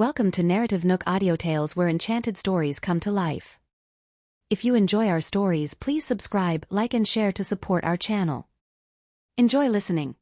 Welcome to NarrativeNook where enchanted stories come to life. If you enjoy our stories, please subscribe, like and share to support our channel. Enjoy listening.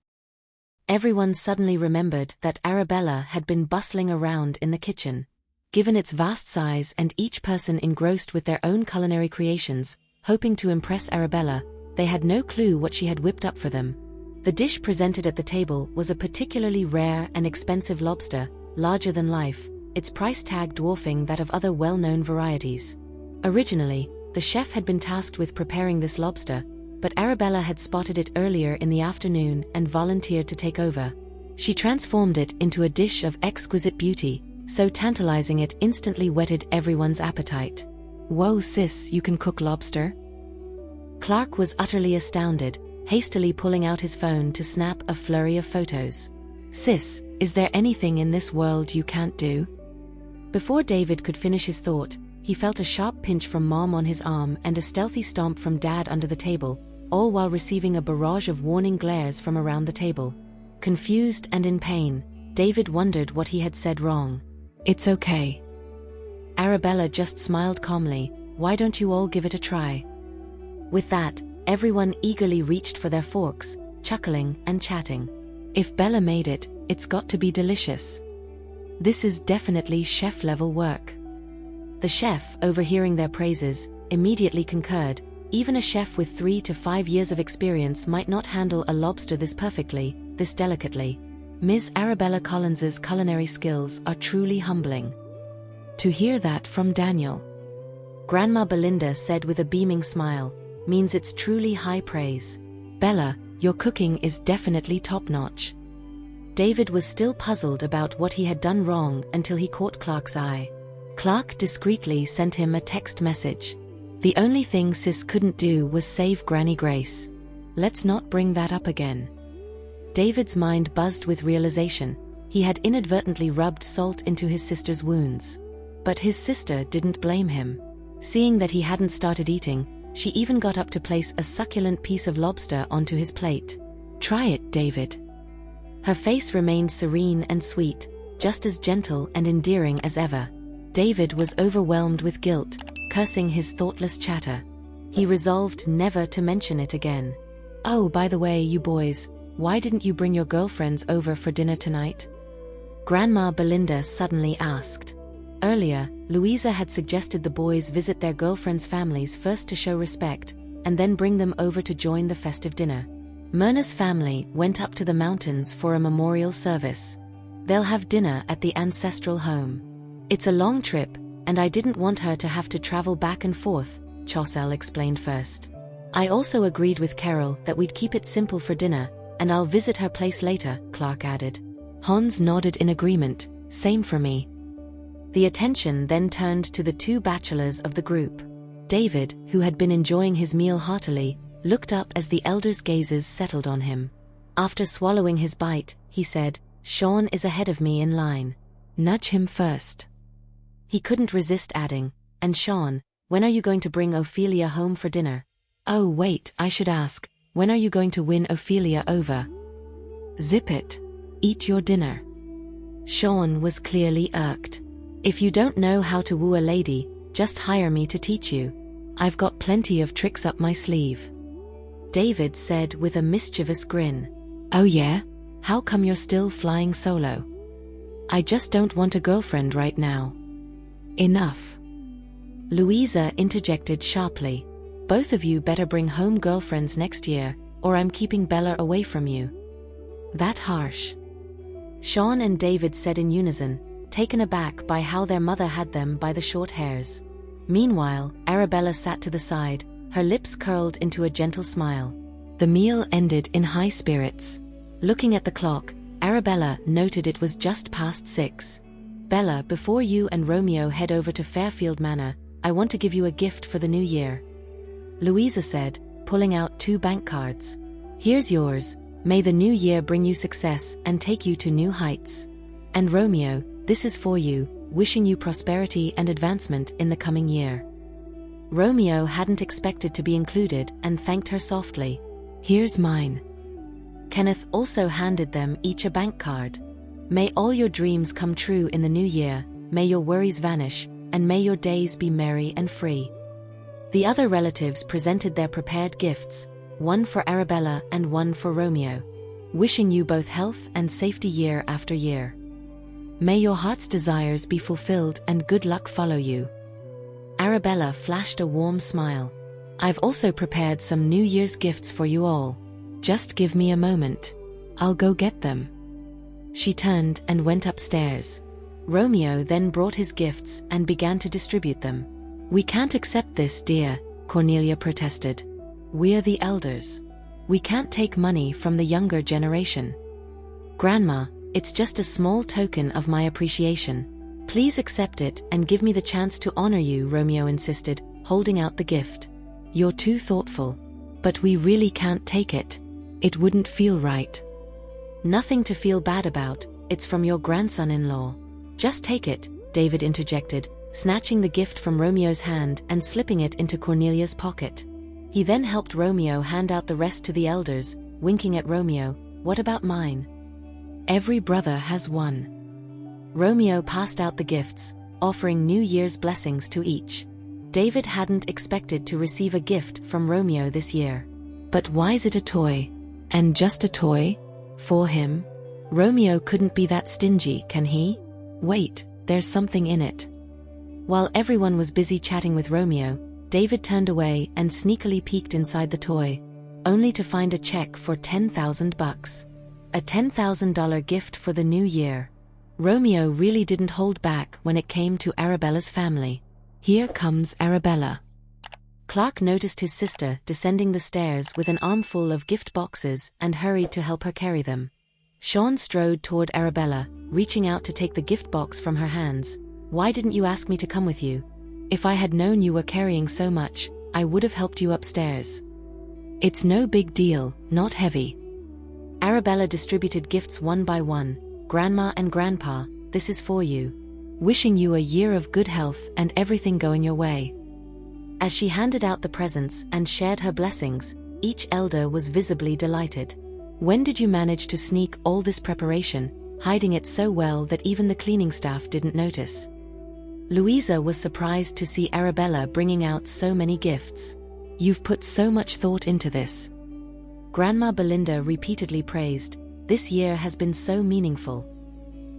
Everyone suddenly remembered that Arabella had been bustling around in the kitchen. Given its vast size and each person engrossed with their own culinary creations, hoping to impress Arabella, they had no clue what she had whipped up for them. The dish presented at the table was a particularly rare and expensive lobster, larger than life, its price tag dwarfing that of other well-known varieties. Originally, the chef had been tasked with preparing this lobster, but Arabella had spotted it earlier in the afternoon and volunteered to take over. She transformed it into a dish of exquisite beauty, so tantalizing it instantly whetted everyone's appetite. "Whoa sis, you can cook lobster?" Clark was utterly astounded, hastily pulling out his phone to snap a flurry of photos. "Sis, is there anything in this world you can't do?" Before David could finish his thought, he felt a sharp pinch from Mom on his arm and a stealthy stomp from Dad under the table, all while receiving a barrage of warning glares from around the table. Confused and in pain, David wondered what he had said wrong. "It's okay." Arabella just smiled calmly. "Why don't you all give it a try?" With that, everyone eagerly reached for their forks, chuckling and chatting. "If Bella made it, it's got to be delicious. This is definitely chef-level work." The chef, overhearing their praises, immediately concurred. Even a chef with 3 to 5 years of experience might not handle a lobster this perfectly, this delicately. Ms. Arabella Collins's culinary skills are truly humbling. To hear that from Daniel, Grandma Belinda said with a beaming smile, means it's truly high praise. "Bella, your cooking is definitely top-notch." David was still puzzled about what he had done wrong until he caught Clark's eye. Clark discreetly sent him a text message. "The only thing sis couldn't do was save Granny Grace. Let's not bring that up again." David's mind buzzed with realization. He had inadvertently rubbed salt into his sister's wounds. But his sister didn't blame him. Seeing that he hadn't started eating, she even got up to place a succulent piece of lobster onto his plate. "Try it, David." Her face remained serene and sweet, just as gentle and endearing as ever. David was overwhelmed with guilt, cursing his thoughtless chatter. He resolved never to mention it again. "Oh, by the way, you boys, why didn't you bring your girlfriends over for dinner tonight?" Grandma Belinda suddenly asked. Earlier, Louisa had suggested the boys visit their girlfriends' families first to show respect, and then bring them over to join the festive dinner. Myrna's family went up to the mountains for a memorial service. They'll have dinner at the ancestral home. "It's a long trip, and I didn't want her to have to travel back and forth," Chaucel explained first. "I also agreed with Carol that we'd keep it simple for dinner, and I'll visit her place later," Clark added. Hans nodded in agreement. "Same for me." The attention then turned to the 2 bachelors of the group. David, who had been enjoying his meal heartily, looked up as the elders' gazes settled on him. After swallowing his bite, he said, "Sean is ahead of me in line. Nudge him first." He couldn't resist adding, "And Sean, when are you going to bring Ophelia home for dinner?" "Oh wait, I should ask, when are you going to win Ophelia over?" "Zip it. Eat your dinner." Sean was clearly irked. "If you don't know how to woo a lady, just hire me to teach you. I've got plenty of tricks up my sleeve." David said with a mischievous grin. "Oh yeah? How come you're still flying solo?" "I just don't want a girlfriend right now." "Enough." Louisa interjected sharply. "Both of you better bring home girlfriends next year, or I'm keeping Bella away from you." "That harsh?" Sean and David said in unison, taken aback by how their mother had them by the short hairs. Meanwhile, Arabella sat to the side, her lips curled into a gentle smile. The meal ended in high spirits. Looking at the clock, Arabella noted it was just past 6. "Bella, before you and Romeo head over to Fairfield Manor, I want to give you a gift for the new year," Louisa said, pulling out 2 bank cards. "Here's yours. May the new year bring you success and take you to new heights. And Romeo, this is for you, wishing you prosperity and advancement in the coming year." Romeo hadn't expected to be included and thanked her softly. "Here's mine." Kenneth also handed them each a bank card. May all your dreams come true in the new year, may your worries vanish, and may your days be merry and free. The other relatives presented their prepared gifts, one for Arabella and one for Romeo, wishing you both health and safety year after year. May your heart's desires be fulfilled and good luck follow you. Arabella flashed a warm smile. I've also prepared some New Year's gifts for you all. Just give me a moment. I'll go get them. She turned and went upstairs. Romeo then brought his gifts and began to distribute them. We can't accept this, dear, Cornelia protested. We're the elders. We can't take money from the younger generation. Grandma, it's just a small token of my appreciation. Please accept it and give me the chance to honor you, Romeo insisted, holding out the gift. You're too thoughtful. But we really can't take it. It wouldn't feel right. Nothing to feel bad about, it's from your grandson-in-law. Just take it, David interjected, snatching the gift from Romeo's hand and slipping it into Cornelia's pocket. He then helped Romeo hand out the rest to the elders, winking at Romeo, what about mine? Every brother has one. Romeo passed out the gifts, offering New Year's blessings to each. David hadn't expected to receive a gift from Romeo this year. But why's it a toy? And just a toy? For him? Romeo couldn't be that stingy, can he? Wait, there's something in it. While everyone was busy chatting with Romeo, David turned away and sneakily peeked inside the toy, only to find a check for $10,000. A $10,000 gift for the new year. Romeo really didn't hold back when it came to Arabella's family. Here comes Arabella. Clark noticed his sister descending the stairs with an armful of gift boxes and hurried to help her carry them. Sean strode toward Arabella, reaching out to take the gift box from her hands. Why didn't you ask me to come with you? If I had known you were carrying so much, I would have helped you upstairs. It's no big deal, not heavy. Arabella distributed gifts one by one. Grandma and Grandpa, this is for you. Wishing you a year of good health and everything going your way. As she handed out the presents and shared her blessings, each elder was visibly delighted. When did you manage to sneak all this preparation, hiding it so well that even the cleaning staff didn't notice? Louisa was surprised to see Arabella bringing out so many gifts. You've put so much thought into this. Grandma Belinda repeatedly praised, this year has been so meaningful.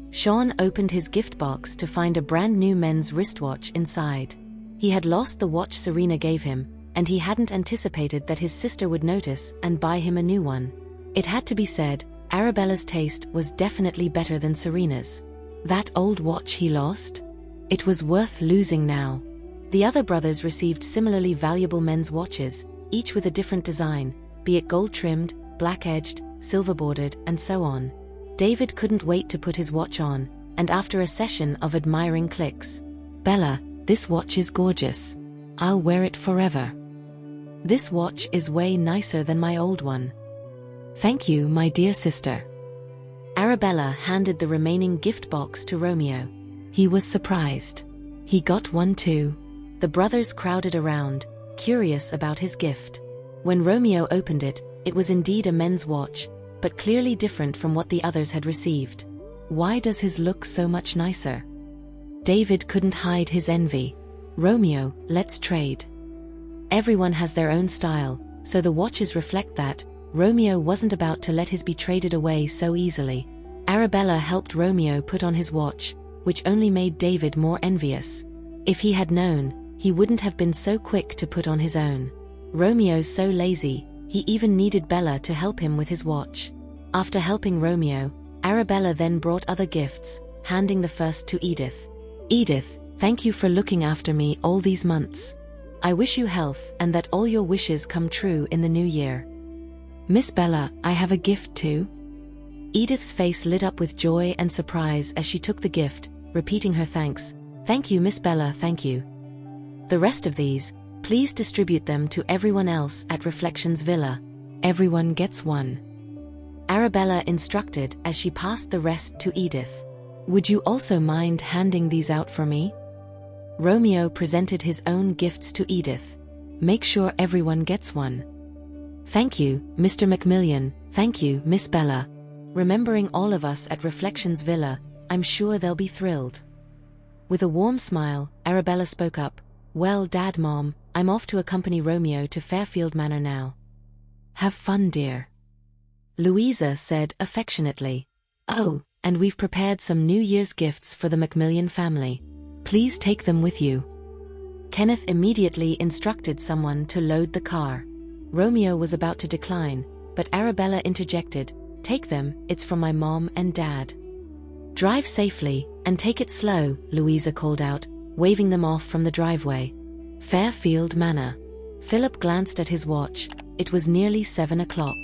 Sean opened his gift box to find a brand new men's wristwatch inside. He had lost the watch Serena gave him, and he hadn't anticipated that his sister would notice and buy him a new one. It had to be said, Arabella's taste was definitely better than Serena's. That old watch he lost? It was worth losing now. The other brothers received similarly valuable men's watches, each with a different design, be it gold-trimmed, black-edged, silver-bordered, and so on. David couldn't wait to put his watch on, and after a session of admiring clicks, Bella, this watch is gorgeous. I'll wear it forever. This watch is way nicer than my old one. Thank you, my dear sister. Arabella handed the remaining gift box to Romeo. He was surprised. He got one too. The brothers crowded around, curious about his gift. When Romeo opened it, it was indeed a men's watch, but clearly different from what the others had received. Why does his look so much nicer? David couldn't hide his envy. Romeo, let's trade. Everyone has their own style, so the watches reflect that. Romeo wasn't about to let his be traded away so easily. Arabella helped Romeo put on his watch, which only made David more envious. If he had known, he wouldn't have been so quick to put on his own. Romeo's so lazy, he even needed Bella to help him with his watch. After helping Romeo, Arabella then brought other gifts, handing the first to Edith. Edith, thank you for looking after me all these months. I wish you health and that all your wishes come true in the new year. Miss Bella, I have a gift too. Edith's face lit up with joy and surprise as she took the gift, repeating her thanks. Thank you, Miss Bella, thank you. The rest of these, please distribute them to everyone else at Reflections Villa. Everyone gets one. Arabella instructed as she passed the rest to Edith. Would you also mind handing these out for me? Romeo presented his own gifts to Edith. Make sure everyone gets one. Thank you, Mr. Macmillan, thank you, Miss Bella. remembering all of us at Reflections Villa. I'm sure they'll be thrilled." With a warm smile, Arabella spoke up. "Well, Dad, Mom, I'm off to accompany Romeo to Fairfield Manor now." "Have fun, dear," Louisa said affectionately. "Oh, and we've prepared some New Year's gifts for the Macmillan family. Please take them with you." Kenneth immediately instructed someone to load the car. Romeo was about to decline, but Arabella interjected, "Take them, it's from my mom and dad." "Drive safely, and take it slow," Louisa called out, waving them off from the driveway. Fairfield Manor. Philip glanced at his watch. It was nearly 7 o'clock.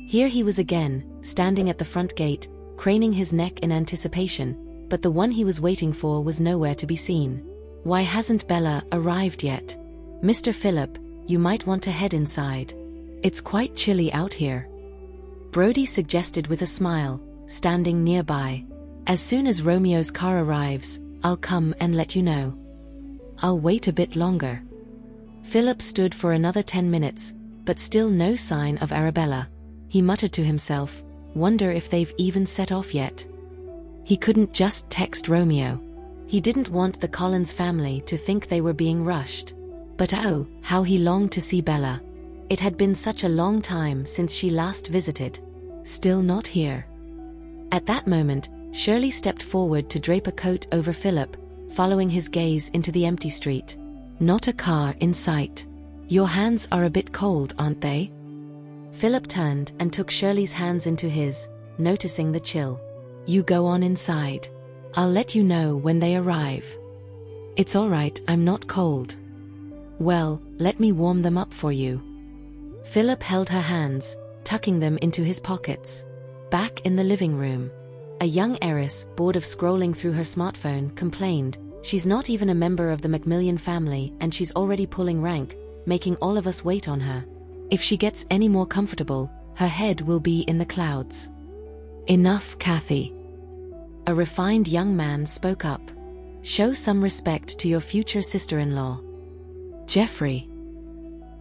Here he was again, standing at the front gate, craning his neck in anticipation, but the one he was waiting for was nowhere to be seen. Why hasn't Bella arrived yet? "Mr. Philip, you might want to head inside. It's quite chilly out here," Brody suggested with a smile, standing nearby. "As soon as Romeo's car arrives, I'll come and let you know." "I'll wait a bit longer." Philip stood for another 10 minutes, but still no sign of Arabella. He muttered to himself, "Wonder if they've even set off yet." He couldn't just text Romeo. He didn't want the Collins family to think they were being rushed. But oh, how he longed to see Bella. It had been such a long time since she last visited. Still not here. At that moment, Shirley stepped forward to drape a coat over Philip, following his gaze into the empty street. "Not a car in sight. Your hands are a bit cold, aren't they?" Philip turned and took Shirley's hands into his, noticing the chill. "You go on inside. I'll let you know when they arrive." "It's all right, I'm not cold." "Well, let me warm them up for you." Philip held her hands, tucking them into his pockets. Back in the living room, a young heiress, bored of scrolling through her smartphone, complained, "She's not even a member of the Macmillan family and she's already pulling rank, making all of us wait on her. If she gets any more comfortable, her head will be in the clouds." "Enough, Kathy." A refined young man spoke up. "Show some respect to your future sister-in-law." "Jeffrey."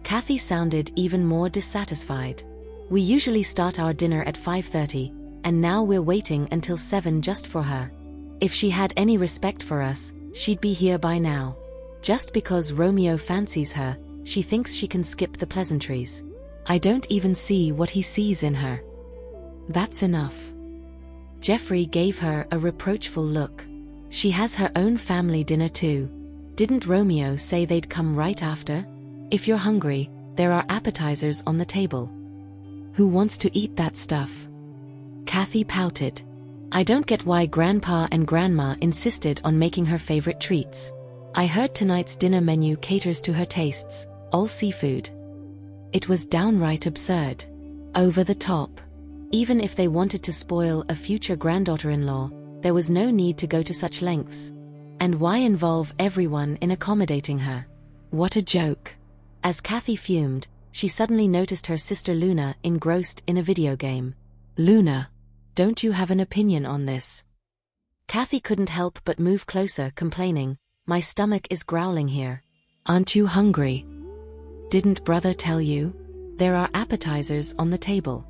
Kathy sounded even more dissatisfied. "We usually start our dinner at 5:30, and now we're waiting until 7 just for her. If she had any respect for us, she'd be here by now. Just because Romeo fancies her, she thinks she can skip the pleasantries. I don't even see what he sees in her." "That's enough." Jeffrey gave her a reproachful look. "She has her own family dinner too. Didn't Romeo say they'd come right after? If you're hungry, there are appetizers on the table. Who wants to eat that stuff?" Kathy pouted. "I don't get why Grandpa and Grandma insisted on making her favorite treats. I heard tonight's dinner menu caters to her tastes, all seafood." It was downright absurd. Over the top. Even if they wanted to spoil a future granddaughter-in-law, there was no need to go to such lengths. And why involve everyone in accommodating her? What a joke. As Kathy fumed, she suddenly noticed her sister Luna engrossed in a video game. "Luna, don't you have an opinion on this?" Kathy couldn't help but move closer, complaining, "My stomach is growling here." "Aren't you hungry? Didn't brother tell you? There are appetizers on the table."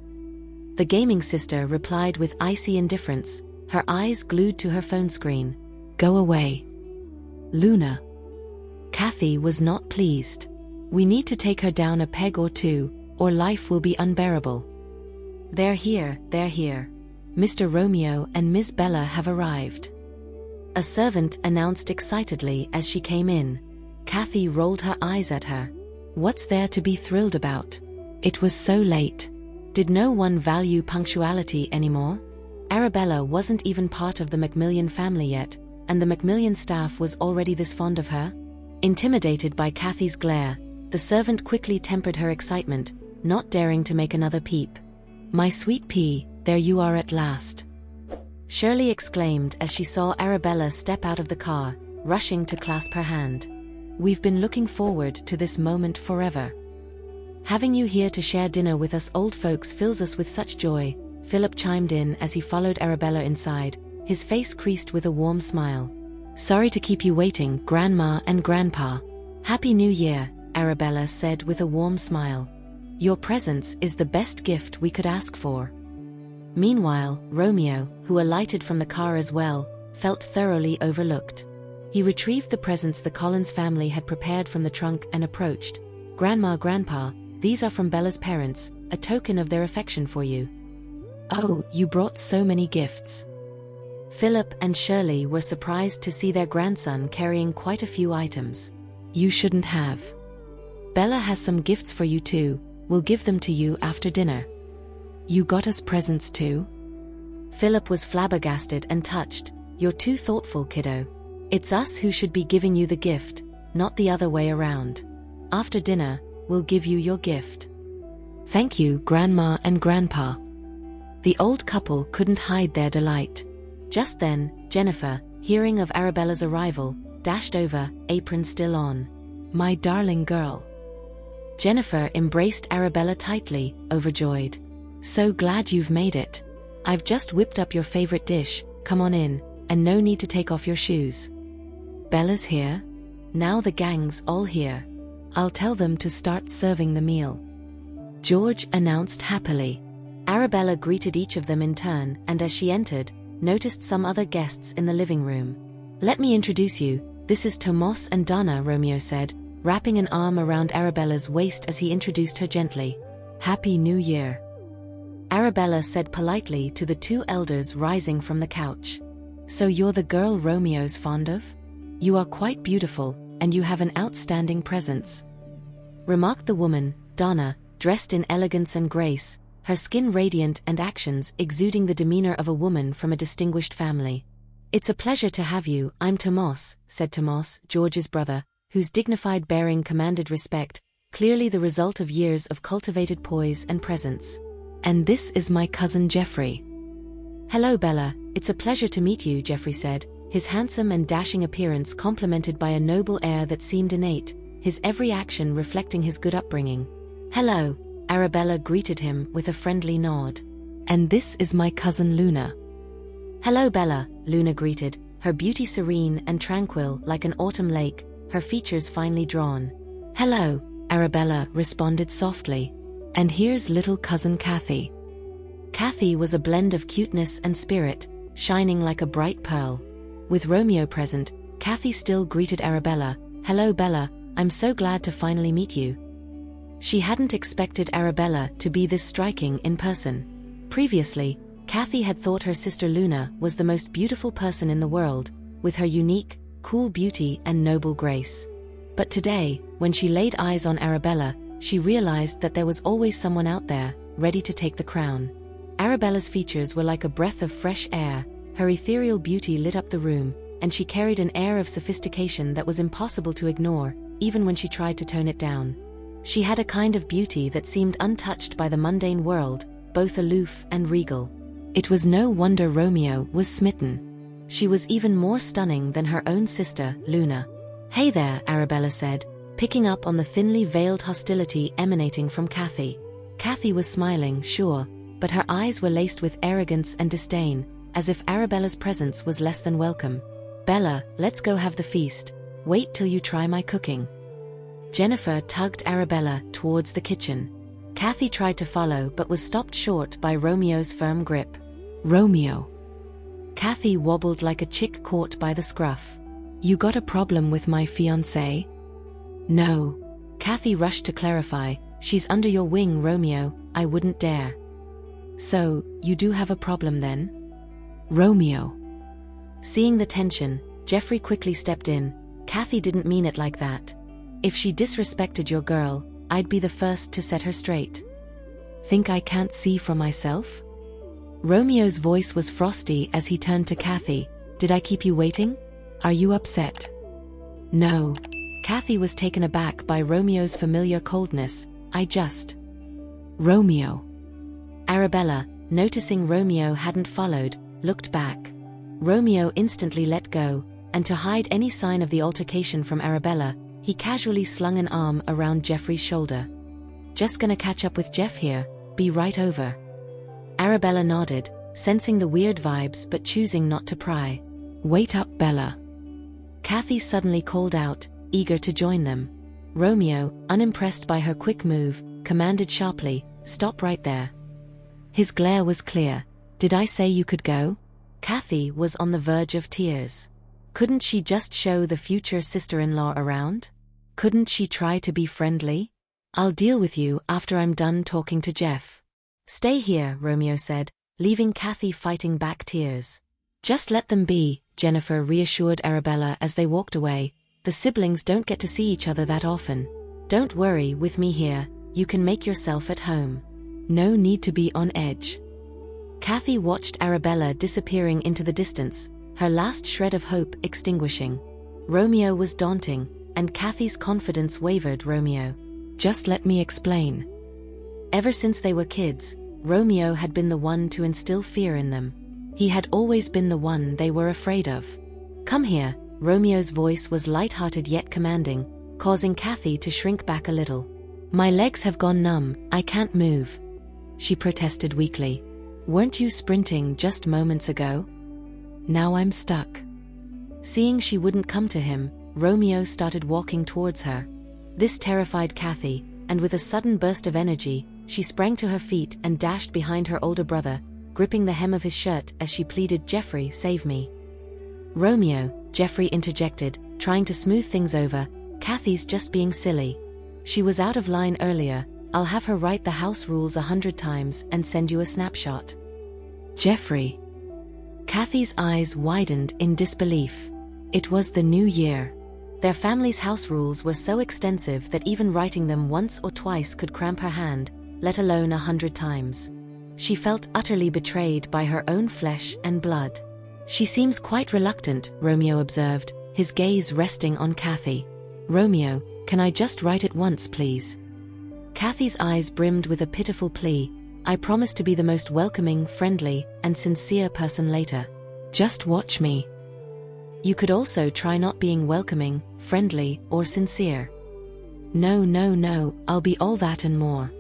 The gaming sister replied with icy indifference, her eyes glued to her phone screen. "Go away, Luna." Kathy was not pleased. "We need to take her down a peg or two, or life will be unbearable." They're here. Mr. Romeo and Miss Bella have arrived." A servant announced excitedly as she came in. Kathy rolled her eyes at her. What's there to be thrilled about? It was so late. Did no one value punctuality anymore? Arabella wasn't even part of the Macmillan family yet, and the Macmillan staff was already this fond of her? Intimidated by Kathy's glare, the servant quickly tempered her excitement, not daring to make another peep. "My sweet pea, there you are at last," Shirley exclaimed as she saw Arabella step out of the car, rushing to clasp her hand. "We've been looking forward to this moment forever. Having you here to share dinner with us old folks fills us with such joy," Philip chimed in as he followed Arabella inside, his face creased with a warm smile. "Sorry to keep you waiting, Grandma and Grandpa." "Happy New Year," Arabella said with a warm smile. "Your presence is the best gift we could ask for." Meanwhile, Romeo, who alighted from the car as well, felt thoroughly overlooked. He retrieved the presents the Collins family had prepared from the trunk and approached. "Grandma, Grandpa, these are from Bella's parents, a token of their affection for you." "Oh, you brought so many gifts." Philip and Shirley were surprised to see their grandson carrying quite a few items. "You shouldn't have. Bella has some gifts for you too, we'll give them to you after dinner." "You got us presents too?" Philip was flabbergasted and touched. "You're too thoughtful, kiddo. It's us who should be giving you the gift, not the other way around. After dinner, we'll give you your gift." "Thank you, Grandma and Grandpa." The old couple couldn't hide their delight. Just then, Jennifer, hearing of Arabella's arrival, dashed over, apron still on. "My darling girl." Jennifer embraced Arabella tightly, overjoyed. "So glad you've made it. I've just whipped up your favorite dish, come on in, and no need to take off your shoes." "Bella's here? Now the gang's all here. I'll tell them to start serving the meal," George announced happily. Arabella greeted each of them in turn and as she entered, noticed some other guests in the living room. "Let me introduce you, this is Tomas and Donna," Romeo said, wrapping an arm around Arabella's waist as he introduced her gently. "Happy New Year." Arabella said politely to the two elders rising from the couch. "So you're the girl Romeo's fond of? You are quite beautiful, and you have an outstanding presence," remarked the woman, Donna, dressed in elegance and grace, her skin radiant and actions exuding the demeanor of a woman from a distinguished family. "It's a pleasure to have you, I'm Tomas," said Tomas, George's brother, whose dignified bearing commanded respect, clearly the result of years of cultivated poise and presence. "And this is my cousin Jeffrey." "Hello Bella, it's a pleasure to meet you," Jeffrey said, his handsome and dashing appearance complemented by a noble air that seemed innate, his every action reflecting his good upbringing. "Hello," Arabella greeted him with a friendly nod. "And this is my cousin Luna." "Hello Bella," Luna greeted, her beauty serene and tranquil like an autumn lake, her features finely drawn. "Hello," Arabella responded softly. "And here's little cousin Kathy." Kathy was a blend of cuteness and spirit, shining like a bright pearl. With Romeo present, Kathy still greeted Arabella. "Hello Bella, I'm so glad to finally meet you." She hadn't expected Arabella to be this striking in person. Previously, Kathy had thought her sister Luna was the most beautiful person in the world, with her unique, cool beauty and noble grace. But today, when she laid eyes on Arabella, she realized that there was always someone out there, ready to take the crown. Arabella's features were like a breath of fresh air, her ethereal beauty lit up the room, and she carried an air of sophistication that was impossible to ignore, even when she tried to tone it down. She had a kind of beauty that seemed untouched by the mundane world, both aloof and regal. It was no wonder Romeo was smitten. She was even more stunning than her own sister, Luna. "Hey there," Arabella said, picking up on the thinly veiled hostility emanating from Kathy. Kathy was smiling, sure, but her eyes were laced with arrogance and disdain, as if Arabella's presence was less than welcome. "Bella, let's go have the feast. Wait till you try my cooking." Jennifer tugged Arabella towards the kitchen. Kathy tried to follow but was stopped short by Romeo's firm grip. "Romeo." Kathy wobbled like a chick caught by the scruff. "You got a problem with my fiancé?" "No." Kathy rushed to clarify, "She's under your wing, Romeo, I wouldn't dare." "So, you do have a problem then?" "Romeo." Seeing the tension, Jeffrey quickly stepped in. "Kathy didn't mean it like that. If she disrespected your girl, I'd be the first to set her straight." "Think I can't see for myself?" Romeo's voice was frosty as he turned to Kathy. "Did I keep you waiting? Are you upset?" "No." Kathy was taken aback by Romeo's familiar coldness. "I just..." "Romeo." Arabella, noticing Romeo hadn't followed, looked back. Romeo instantly let go, and to hide any sign of the altercation from Arabella, he casually slung an arm around Jeffrey's shoulder. "Just gonna catch up with Jeff here, be right over." Arabella nodded, sensing the weird vibes but choosing not to pry. "Wait up, Bella." Kathy suddenly called out, eager to join them. Romeo, unimpressed by her quick move, commanded sharply, "Stop right there." His glare was clear. Did I say you could go? Kathy was on the verge of tears. Couldn't she just show the future sister-in-law around? Couldn't she try to be friendly? I'll deal with you after I'm done talking to Jeff. Stay here, Romeo said, leaving Kathy fighting back tears. Just let them be, Jennifer reassured Arabella as they walked away. The siblings don't get to see each other that often. Don't worry, with me here, you can make yourself at home. No need to be on edge. Kathy watched Arabella disappearing into the distance, her last shred of hope extinguishing. Romeo was daunting, and Kathy's confidence wavered. Romeo. Just let me explain. Ever since they were kids, Romeo had been the one to instill fear in them. He had always been the one they were afraid of. Come here, Romeo's voice was light-hearted yet commanding, causing Kathy to shrink back a little. My legs have gone numb, I can't move, she protested weakly. Weren't you sprinting just moments ago? Now I'm stuck. Seeing she wouldn't come to him, Romeo started walking towards her. This terrified Kathy, and with a sudden burst of energy, she sprang to her feet and dashed behind her older brother, gripping the hem of his shirt as she pleaded, Jeffrey, save me. Romeo, Jeffrey interjected, trying to smooth things over. Kathy's just being silly. She was out of line earlier. I'll have her write the house rules 100 times and send you a snapshot. Jeffrey. Kathy's eyes widened in disbelief. It was the new year. Their family's house rules were so extensive that even writing them once or twice could cramp her hand, let alone 100 times. She felt utterly betrayed by her own flesh and blood. She seems quite reluctant, Romeo observed, his gaze resting on Kathy. Romeo, can I just write it once, please? Kathy's eyes brimmed with a pitiful plea. I promise to be the most welcoming, friendly, and sincere person later. Just watch me. You could also try not being welcoming, friendly, or sincere. No, I'll be all that and more.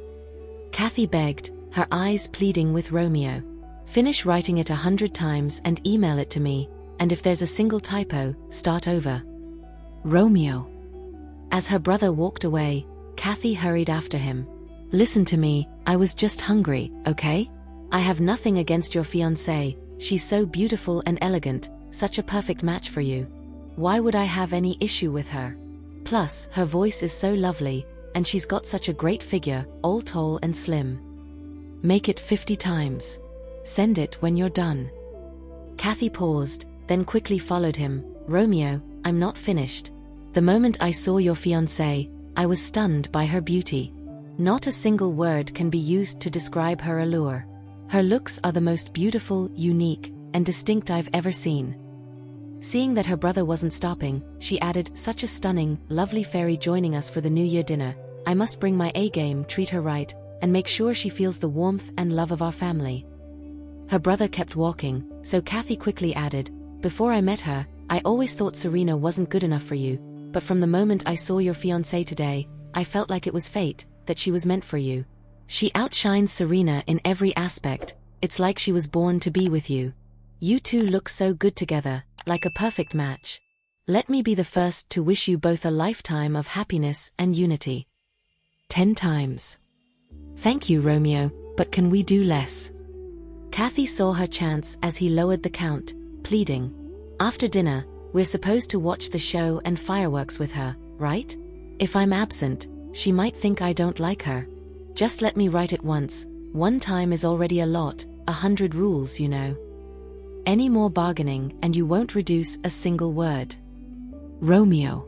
Kathy begged, her eyes pleading with Romeo. Finish writing it 100 times and email it to me, and if there's a single typo, start over. Romeo. As her brother walked away, Kathy hurried after him. Listen to me, I was just hungry, okay? I have nothing against your fiancée, she's so beautiful and elegant, such a perfect match for you. Why would I have any issue with her? Plus, her voice is so lovely, and she's got such a great figure, all tall and slim. Make it 50 times. Send it when you're done. Kathy paused, then quickly followed him. Romeo, I'm not finished. The moment I saw your fiancée, I was stunned by her beauty. Not a single word can be used to describe her allure. Her looks are the most beautiful, unique, and distinct I've ever seen. Seeing that her brother wasn't stopping, she added, such a stunning, lovely fairy joining us for the New Year dinner. I must bring my A-game, treat her right, and make sure she feels the warmth and love of our family. Her brother kept walking, so Kathy quickly added, before I met her, I always thought Serena wasn't good enough for you, but from the moment I saw your fiancée today, I felt like it was fate, that she was meant for you. She outshines Serena in every aspect, it's like she was born to be with you. You two look so good together, like a perfect match. Let me be the first to wish you both a lifetime of happiness and unity. 10 times. Thank you, Romeo, but can we do less? Kathy saw her chance as he lowered the count, pleading. After dinner, we're supposed to watch the show and fireworks with her, right? If I'm absent, she might think I don't like her. Just let me write it once. 1 time is already a lot, 100 rules, you know. Any more bargaining and you won't reduce a single word. Romeo.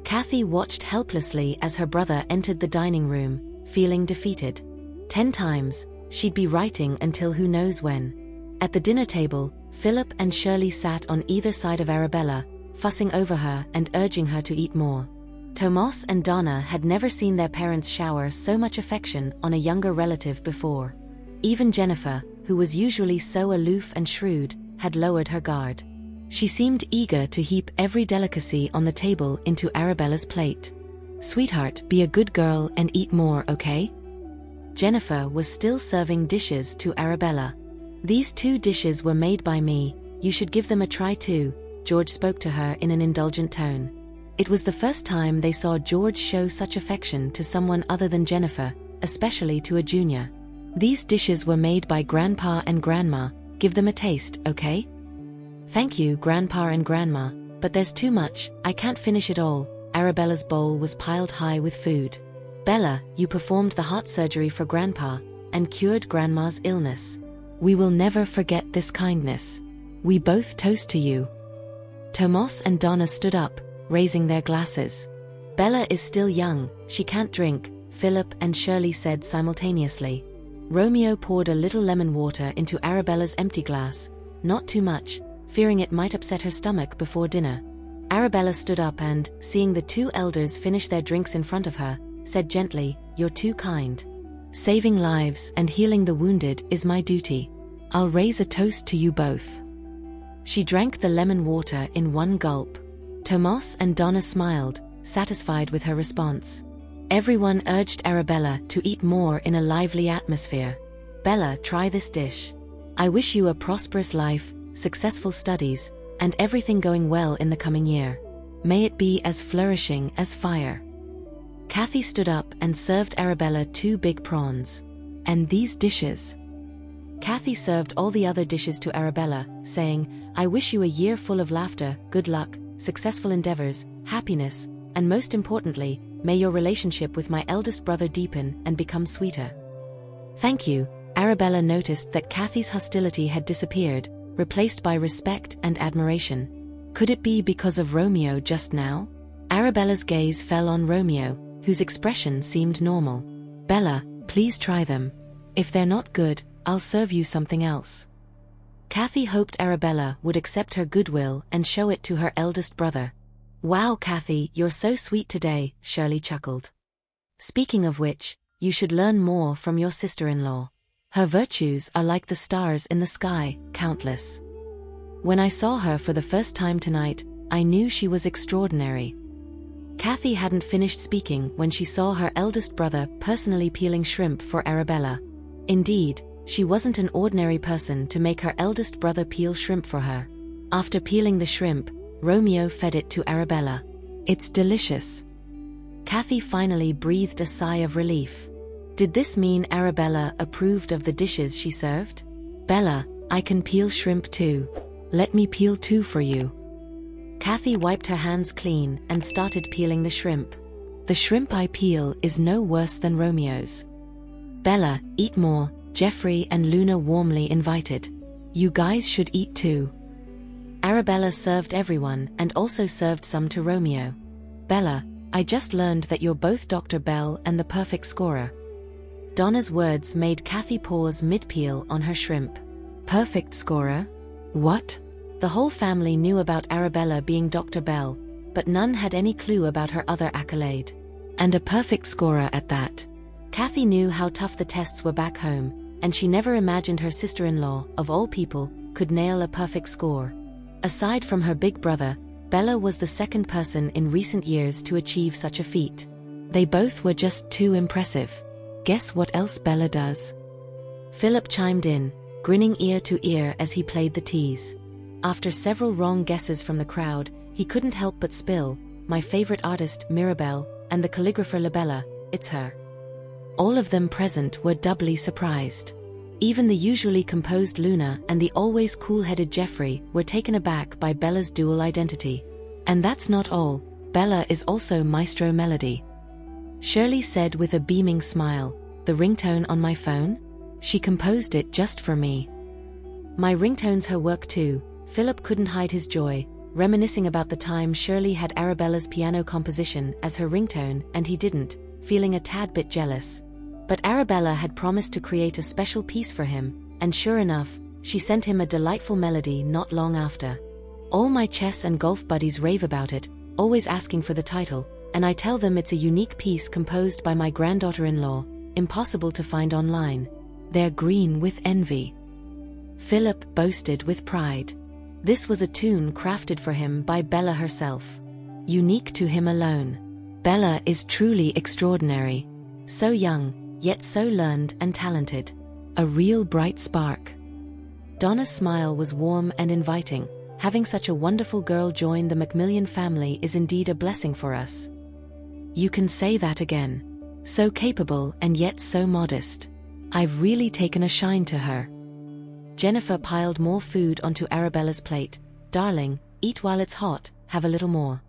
Kathy watched helplessly as her brother entered the dining room, feeling defeated. 10 times, she'd be writing until who knows when. At the dinner table, Philip and Shirley sat on either side of Arabella, fussing over her and urging her to eat more. Tomas and Donna had never seen their parents shower so much affection on a younger relative before. Even Jennifer, who was usually so aloof and shrewd, had lowered her guard. She seemed eager to heap every delicacy on the table into Arabella's plate. Sweetheart, be a good girl and eat more, okay? Jennifer was still serving dishes to Arabella. These 2 dishes were made by me, you should give them a try too, George spoke to her in an indulgent tone. It was the first time they saw George show such affection to someone other than Jennifer, especially to a junior. These dishes were made by Grandpa and Grandma. Give them a taste, okay? Thank you, Grandpa and Grandma, but there's too much, I can't finish it all. Arabella's bowl was piled high with food. Bella, you performed the heart surgery for Grandpa and cured Grandma's illness. We will never forget this kindness. We both toast to you. Tomas and Donna stood up, raising their glasses. Bella is still young, she can't drink, Philip and Shirley said simultaneously. Romeo poured a little lemon water into Arabella's empty glass, not too much, fearing it might upset her stomach before dinner. Arabella stood up and, seeing the two elders finish their drinks in front of her, said gently, "You're too kind. Saving lives and healing the wounded is my duty. I'll raise a toast to you both." She drank the lemon water in one gulp. Tomas and Donna smiled, satisfied with her response. Everyone urged Arabella to eat more in a lively atmosphere. "Bella, try this dish. I wish you a prosperous life, successful studies, and everything going well in the coming year. May it be as flourishing as fire." Kathy stood up and served Arabella 2 big prawns. "And these dishes?" Kathy served all the other dishes to Arabella, saying, "I wish you a year full of laughter, good luck, successful endeavors, happiness, and most importantly, may your relationship with my eldest brother deepen and become sweeter." "Thank you." Arabella noticed that Kathy's hostility had disappeared, replaced by respect and admiration. Could it be because of Romeo just now? Arabella's gaze fell on Romeo, whose expression seemed normal. "Bella, please try them. If they're not good, I'll serve you something else." Kathy hoped Arabella would accept her goodwill and show it to her eldest brother. "Wow, Kathy, you're so sweet today," Shirley chuckled. "Speaking of which, you should learn more from your sister-in-law. Her virtues are like the stars in the sky, countless. When I saw her for the first time tonight, I knew she was extraordinary." Kathy hadn't finished speaking when she saw her eldest brother personally peeling shrimp for Arabella. Indeed, she wasn't an ordinary person to make her eldest brother peel shrimp for her. After peeling the shrimp, Romeo fed it to Arabella. "It's delicious." Kathy finally breathed a sigh of relief. Did this mean Arabella approved of the dishes she served? "Bella, I can peel shrimp too. Let me peel 2 for you." Kathy wiped her hands clean and started peeling the shrimp. "The shrimp I peel is no worse than Romeo's." "Bella, eat more," Jeffrey and Luna warmly invited. "You guys should eat too." Arabella served everyone and also served some to Romeo. "Bella, I just learned that you're both Dr. Bell and the perfect scorer." Donna's words made Kathy pause mid-peel on her shrimp. "Perfect scorer? What?" The whole family knew about Arabella being Dr. Bell, but none had any clue about her other accolade. And a perfect scorer at that. Kathy knew how tough the tests were back home, and she never imagined her sister-in-law, of all people, could nail a perfect score. Aside from her big brother, Bella was the second person in recent years to achieve such a feat. They both were just too impressive. Guess what else Bella does? Philip chimed in, grinning ear to ear as he played the tease. After several wrong guesses from the crowd, he couldn't help but spill, "My favorite artist, Mirabelle, and the calligrapher Labella, it's her." All of them present were doubly surprised. Even the usually composed Luna and the always cool-headed Jeffrey were taken aback by Bella's dual identity. "And that's not all, Bella is also Maestro Melody," Shirley said with a beaming smile. "The ringtone on my phone? She composed it just for me." "My ringtone's her work too." Philip couldn't hide his joy, reminiscing about the time Shirley had Arabella's piano composition as her ringtone and he didn't, feeling a tad bit jealous. But Arabella had promised to create a special piece for him, and sure enough, she sent him a delightful melody not long after. "All my chess and golf buddies rave about it, always asking for the title, and I tell them it's a unique piece composed by my granddaughter-in-law, impossible to find online. They're green with envy." Philip boasted with pride. This was a tune crafted for him by Bella herself. Unique to him alone. Bella is truly extraordinary. So young, yet so learned and talented. A real bright spark. Donna's smile was warm and inviting. "Having such a wonderful girl join the Macmillan family is indeed a blessing for us." "You can say that again. So capable and yet so modest. I've really taken a shine to her. Jennifer piled more food onto Arabella's plate. Darling, eat while it's hot, have a little more.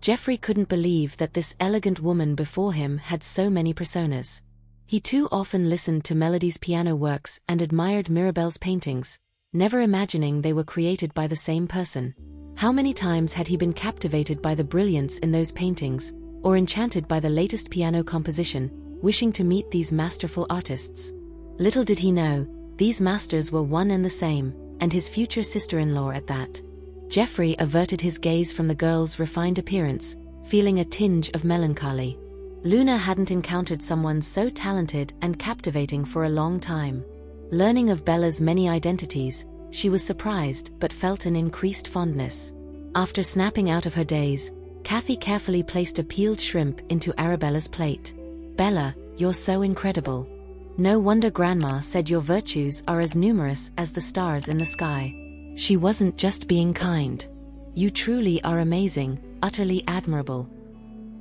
Jeffrey couldn't believe that this elegant woman before him had so many personas. He too often listened to Melody's piano works and admired Mirabelle's paintings, never imagining they were created by the same person. How many times had he been captivated by the brilliance in those paintings, or enchanted by the latest piano composition, wishing to meet these masterful artists? Little did he know, these masters were one and the same, and his future sister-in-law at that. Jeffrey averted his gaze from the girl's refined appearance, feeling a tinge of melancholy. Luna hadn't encountered someone so talented and captivating for a long time. Learning of Bella's many identities, she was surprised but felt an increased fondness. After snapping out of her daze, Kathy carefully placed a peeled shrimp into Arabella's plate. Bella, you're so incredible. No wonder Grandma said your virtues are as numerous as the stars in the sky. She wasn't just being kind. You truly are amazing, utterly admirable.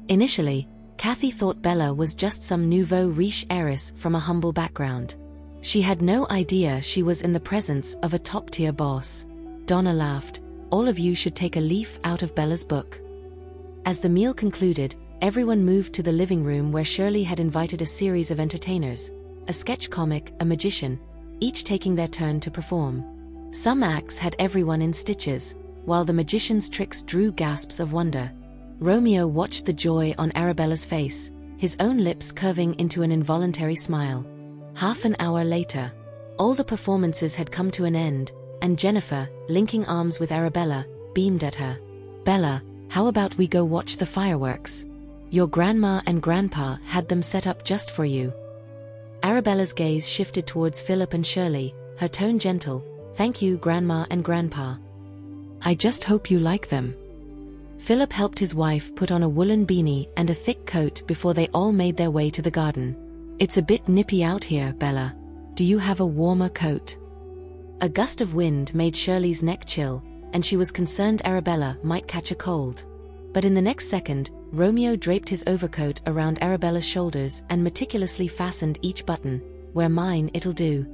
Initially, Kathy thought Bella was just some nouveau riche heiress from a humble background. She had no idea she was in the presence of a top-tier boss. Donna laughed. All of you should take a leaf out of Bella's book. As the meal concluded, everyone moved to the living room where Shirley had invited a series of entertainers, a sketch comic, a magician, each taking their turn to perform. Some acts had everyone in stitches, while the magician's tricks drew gasps of wonder. Romeo watched the joy on Arabella's face, his own lips curving into an involuntary smile. Half an hour later, all the performances had come to an end, and Jennifer, linking arms with Arabella, beamed at her. Bella, how about we go watch the fireworks? Your grandma and grandpa had them set up just for you. Arabella's gaze shifted towards Philip and Shirley, her tone gentle. Thank you, Grandma and Grandpa. I just hope you like them. Philip helped his wife put on a woolen beanie and a thick coat before they all made their way to the garden. It's a bit nippy out here, Bella. Do you have a warmer coat? A gust of wind made Shirley's neck chill, and she was concerned Arabella might catch a cold. But in the next second, Romeo draped his overcoat around Arabella's shoulders and meticulously fastened each button. Wear mine, it'll do.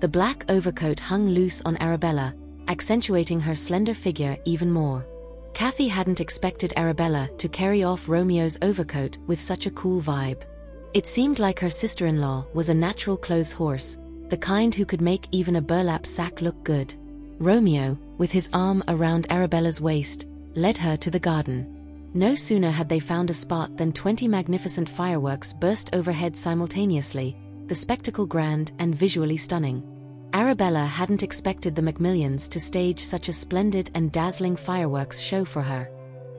The black overcoat hung loose on Arabella, accentuating her slender figure even more. Kathy hadn't expected Arabella to carry off Romeo's overcoat with such a cool vibe. It seemed like her sister-in-law was a natural clothes horse, the kind who could make even a burlap sack look good. Romeo, with his arm around Arabella's waist, led her to the garden. No sooner had they found a spot than 20 magnificent fireworks burst overhead simultaneously, the spectacle grand and visually stunning. Arabella hadn't expected the Macmillans to stage such a splendid and dazzling fireworks show for her.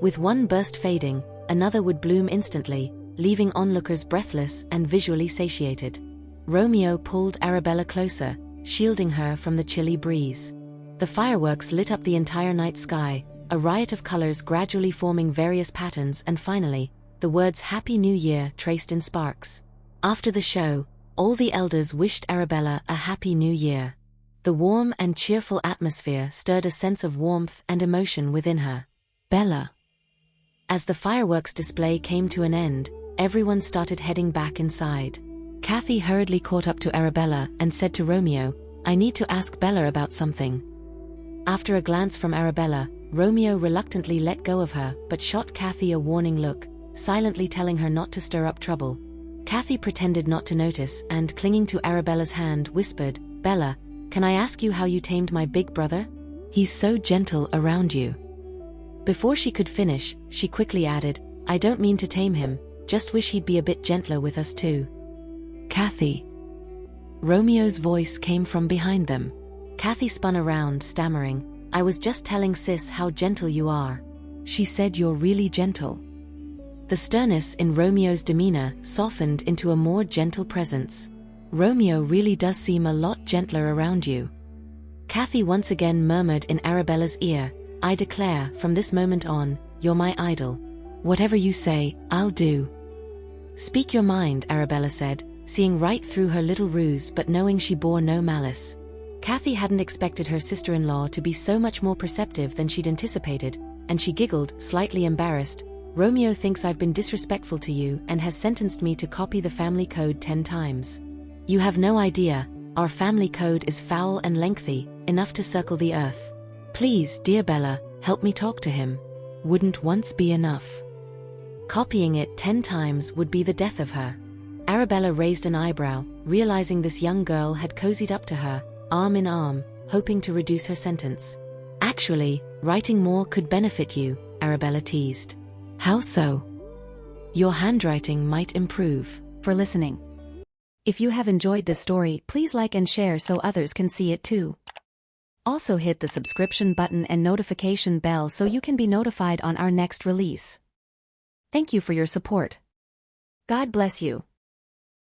With one burst fading, another would bloom instantly, leaving onlookers breathless and visually satiated. Romeo pulled Arabella closer, shielding her from the chilly breeze. The fireworks lit up the entire night sky, a riot of colors gradually forming various patterns, and finally, the words Happy New Year traced in sparks. After the show, all the elders wished Arabella a Happy New Year. The warm and cheerful atmosphere stirred a sense of warmth and emotion within her. Bella. As the fireworks display came to an end, everyone started heading back inside. Kathy hurriedly caught up to Arabella and said to Romeo, I need to ask Bella about something. After a glance from Arabella, Romeo reluctantly let go of her but shot Kathy a warning look, silently telling her not to stir up trouble. Kathy pretended not to notice and, clinging to Arabella's hand, whispered, Bella, can I ask you how you tamed my big brother? He's so gentle around you. Before she could finish, she quickly added, I don't mean to tame him, just wish he'd be a bit gentler with us too. Kathy. Romeo's voice came from behind them. Kathy spun around, stammering, I was just telling Sis how gentle you are. She said you're really gentle. The sternness in Romeo's demeanor softened into a more gentle presence. Romeo really does seem a lot gentler around you. Kathy once again murmured in Arabella's ear, I declare, from this moment on, you're my idol. Whatever you say, I'll do. Speak your mind, Arabella said, seeing right through her little ruse but knowing she bore no malice. Kathy hadn't expected her sister-in-law to be so much more perceptive than she'd anticipated, and she giggled, slightly embarrassed. Romeo thinks I've been disrespectful to you and has sentenced me to copy the family code 10 times. You have no idea, our family code is foul and lengthy, enough to circle the earth. Please, dear Bella, help me talk to him. Wouldn't once be enough. Copying it 10 times would be the death of her. Arabella raised an eyebrow, realizing this young girl had cozied up to her, arm in arm, hoping to reduce her sentence. Actually, writing more could benefit you, Arabella teased. How so? Your handwriting might improve. For listening. If you have enjoyed this story, please like and share so others can see it too. Also hit the subscription button and notification bell so you can be notified on our next release. Thank you for your support. God bless you.